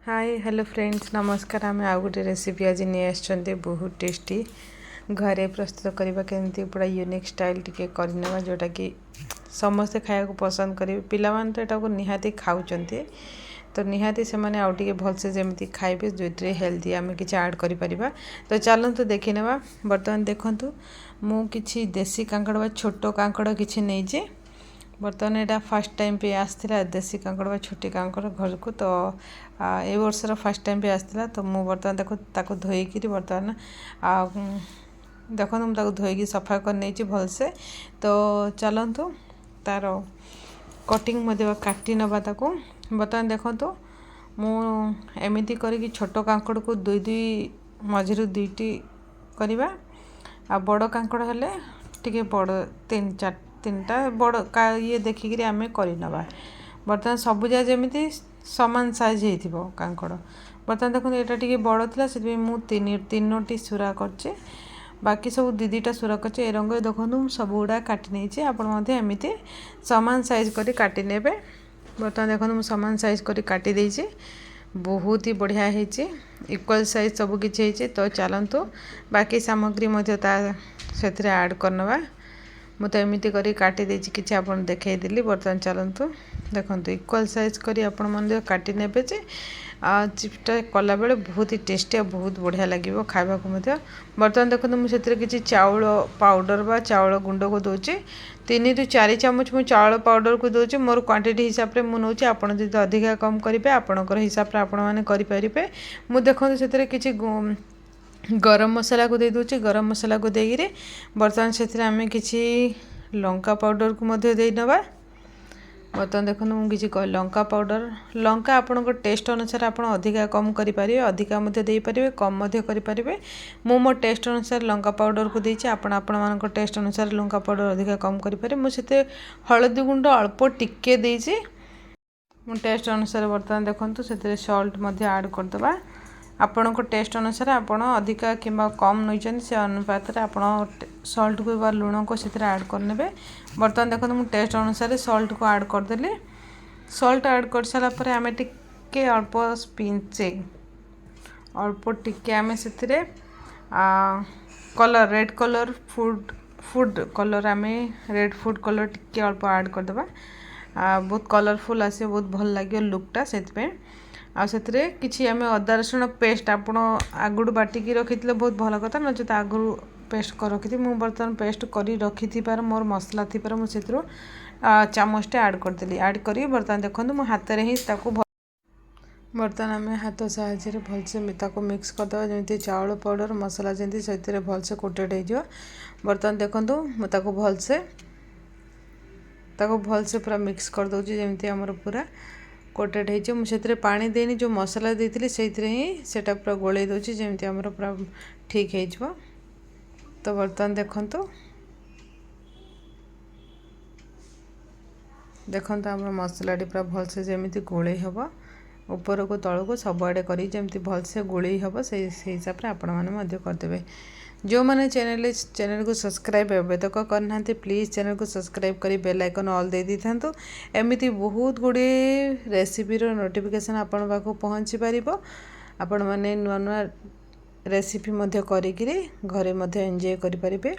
Hi hello friends नमस्कार। आम आउ गोटे रेसिपी आज नहीं आसछन्ते बहुत टेस्टी घरे प्रस्तुत करबा केमती पूरा यूनिक स्टाइल टिके करनेबा जोटा कि समस्ते खाया को पसंद करेंगे। पिला मान तो एटा को निहाती खाउचन्ते तो निहाती से माने आउ टिके भलसे जेमती खाइबे जोइत्रे हेल्दी आमे किछि ऐड करि परिबा। तो चलन्तु देखि नेबा। वर्तमान देखंतु मु किछि देसी कांकड़ बा छोटो कांकड़ किछि नै जे बर्तमान यहाँ फास्ट टाइम पे आसला देसी कांकड़ बा छोटी कांकड़ घर को तो ए वर्षर फास्ट टाइम पे आसला तो मु बर्तमान देखो धोईकी बर्तमान देखो मुझे धोईकी सफा कर नहीं भलसे। तो चलतु तार कटिंग काटी नवा ताको बर्तमान देखो मुझे करी छोट कांकड़ को दुई दुई मझिरु दुईटी करवा आ बड़ कांकड़ हेले टिके बड़ तीन टा बड़ ये देखिक आम करवा। बर्तमान सबुजा जमी सामान साइज हो कांकड़ बर्तमान देखो यहाँ टी बड़ था से तीनोटी सुरा करचे बाकी सब दीदीटा सुरा करचे ए रंग देखो सब गुड़ा काटी नहीं आपमती सामान साइज कर काटी ने। बर्तमान देखो मुझे सामान साइज कर काटी देछि बहुत ही बढ़िया है इक्वल साइज सब किसी। तो चलतु बाकी सामग्री से ऐड करनवा मु तो एमती करी काटी देछि किछि आपन देखै दिली। बर्तमान चलतु देखंतु इक्वल साइज करी आपन मन काटी नेबे जे चिप्सटा कला बेले बहुत ही टेस्टी और बहुत बढ़िया लगिवो खाइबा को मध्य। बर्तमान देखंतु मु सेतिर किछि चाउल पाउडर बा चाउल गुंड को दोछि 3 ରୁ 4 चामच मु चाउल पाउडर को दोछि। मोर क्वांटिटी हिसाब रे मु नोछि आपन जदि अधिका कम करिवे आपनकर हिसाब रे आपन माने करि परिबे। मु देखंतु सेतिर किछि गरम मसाला को दे दूची गरम मसाला को देगिरे बर्तमान से आम किसी लंका पाउडर को मध्य दे नवा। बर्तमान देखो मुझे लंका पाउडर लंका आपण टेस्ट अनुसार आप अधिका कम करें अधिका दे पारे कम करें। मु मो टेस्ट अनुसार लंका पाउडर को देछि आपण टेस्ट अनुसार लंका पाउडर अधिका कम करें। मुझे हलदी गुंड अल्प टिके देछि मो टेस्ट अनुसार। बर्तमान देखो से सॉल्ट ऐड करदे आपण को टेस्ट अनुसार आपण अधिका कि कम नहीं से अनुपात आप सॉल्ट को लुण को ऐड करने। बर्तमान देखो मुझे टेस्ट अनुसार सॉल्ट को ऐड करदेली। सॉल्ट ऐड कर सारापर आम टे अल्प पिंचे अल्प टिके आम से colour red colour food colour आम रेड फूड कलर टिके अल्प ऐड करदे बहुत कलरफुल आसे बहुत भल लगे लुकटा से किसी आम अदा रसुण पेस्ट आप आगुड़ बाटिकी रखी बहुत भल कथा नचेत आगु पेस्ट कर रखी मुझे बर्तमान पेस्ट कर रखी मोर मसला थी मुझे चामचटे ऐड करदेली। ऐड करी बर्तमान देखो मो हाथ में ही बर्तमान आम हाथ साहाय्य भलसे मिक्स करदे जमी चाउल पाउडर मसला जमी से भलसे कोटेड हो। बर्तमान देखो मुझे भलसे पूरा मिक्स कर दूसरी जमी आमर पूरा कोटेड हो। मुझे पानी देनी जो मसला देती से ही सेटा पूरा गोले दूसरी जमी आमर पूरा ठीक हो। तो बर्तमान देखंतु आम मसलाटी पूरा भलसे जमी गोले हम ऊपर को तल को सबुआड़े करी भलसे गोले हम से हिसाब से आपण मैंने करदे। जो मैंने चैनल को सब्सक्राइब एवं तक करना प्लीज़ चैनल को सब्सक्राइब करी बेल आइकन ऑल दे दी था। एमती बहुत गुड़े रेसिपीर नोटिफिकेशन आपण पाखु पहुँची पारिबो। आपण माने नुआ नुआ रेसिपी मध्य करिकिरी घरे मध्य एंजॉय करि परिबे।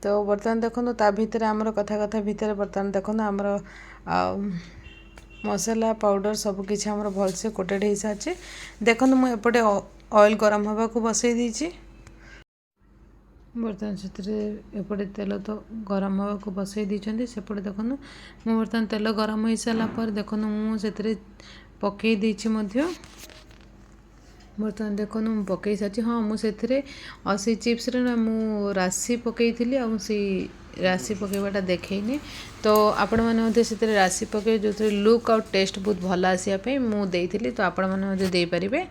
तो बर्तमान देखो ता भीतर आमर कथा कथा भीतर बर्तमान देखो आमर मसला पाउडर सब किछि आमर भलसे कोटेड हो सारी। देखो मुझे एपटे ऑयल गरम होगा को बसई दीची बर्तमान से तेल तो गरम हवा को बसई दी सेपटे देखो मुझे बर्तमान तेल गरम हो सारापर देखो मुझे पकई देछि बर्तमान देखो मुझे पकई सारी। हाँ मुझे से चिप्स ना मु राशि पकई थी राशि पकईवाटा देखनी तो आपण मैंने से राशि पकई जो लुक और टेस्ट बहुत भल आसापी मुझे तो आपण मैंने दे पारे।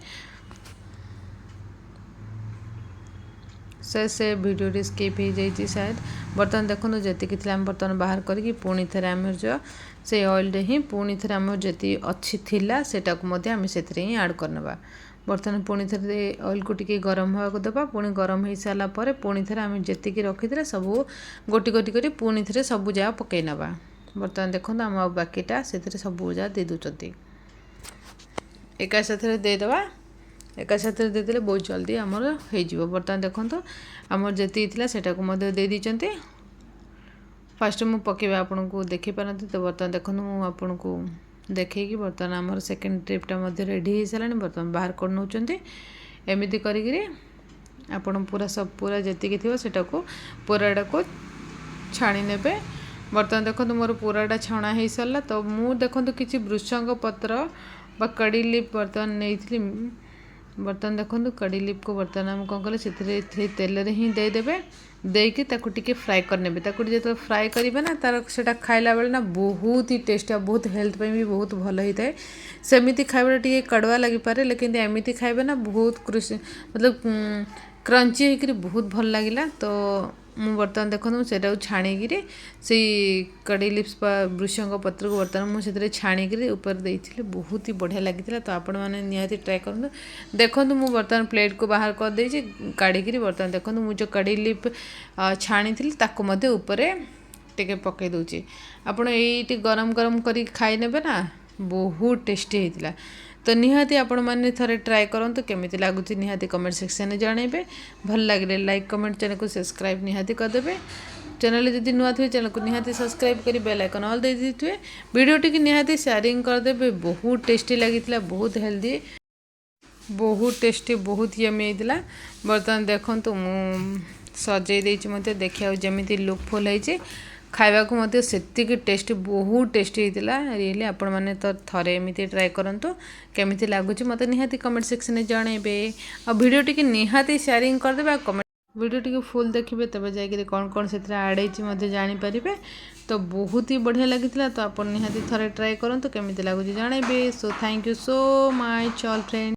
से वीडियो स्किप हो जाइए शायद। बर्तमान देखो जी आम बर्तमान बाहर करके पुणी थे आम जो से ऑयल ही पुणी थे आम जी अच्छी थिला सेटा को आम से ही ऐड करनवा। बर्तमान पुणी थे ऑयल को टिके गरम हवा को देवा पुणी गरम हो सारा पर पुणी थे आम जी रखी थे सब गोटी गोटी कर पुणी थे सब जगह पकई नवा। बर्तमान देखो आम बाकीटा से सब जगह दे दूँ एका साथ देदेबा एका साथ देदेले बहुत जल्दी आमर हो बर्तमान देखो आमर जी थी सेटा को दे दीचंती फास्ट मु पकेबा आपन को देखि पारंती तो बर्तमान देखो आपन को देखी बर्तमान आमर सेकेंड ट्रिपटा रेडी हो सारा बर्तमान बाहर कर नौचंती एमती करी आपन पूरा सब पूरा जी थी सेटा को पूराटा को छाणी ने बर्तमान देखो मोर पूराटा छणा हो सारा तो मु देखो किसी वृषंग पत्र बा कड़ी लीफ बर्तमान नहीं बर्तमान देखो कड़ी लीफ को बर्तमान आम कौन कले से तेल ही देदेवे देकी ताकू टिके फ्राए करने जो फ्राए करेंगे ना तार से खाइला बेले ना बहुत ही टेस्ट बहुत हेल्थ पे भी बहुत भल होता है सेमती खाइबा टे कड़वा लगी पारे लेकिन एमती खाइबा ना बहुत मतलब क्रंची होकर बहुत भल लगिला तो मु बर्तमान देखो से छाणीक से कड़ी लिप्स वृषंग पत्र को बर्तमान मुझे छाणीक ऊपर देती बहुत ही बढ़िया लगी तो आपण मैंने निहाती ट्राए करूँ देखो मु बर्तमान प्लेट को बाहर कर देछि काढ़ी बर्तमान देखो मुझे कड़ी लिप छाणी थी ऊपर टे पकई दूची आपण ये गरम गरम कर खाई ने ना बहुत टेस्टी होता तो निहाती आपण मैंने थरे ट्राए करूँ केमी लगुच निहाती कमेंट सेक्शन में जनइबे भल लगे लाइक कमेंट चैनल को सब्सक्राइब निहाती करदे चैनल जदि नुआ थे चैनल को निहाती सब्सक्राइब कर बेल आइकन ऑल दे दी वीडियो टी निहाती शेयरिंग करदे बहुत टेस्टी लगी बहुत हेल्दी बहुत टेस्टी बहुत यमी होता बर्तमान देखो मु सजे देछि मते देखिया जमी लुकफुल होइछि खाइबा को मते सेतिक टेस्टी बहुत टेस्टी होता रियली आपण मैंने तो थरे एमती ट्राए करंतु केमिति लागुछि मते निहाती कमेंट सेक्शन में जनइबे आ वीडियो टी निहाती शेयरिंग करदे कमेंट वीडियो टी फुल देखिए तब जाकि कौन कौन से ऐड होती जानीपारे तो बहुत ही बढ़िया लगी तो आप निहाती थरे ट्राए करंतु केमिति लागुछि जनइबे so thank you so much all friend.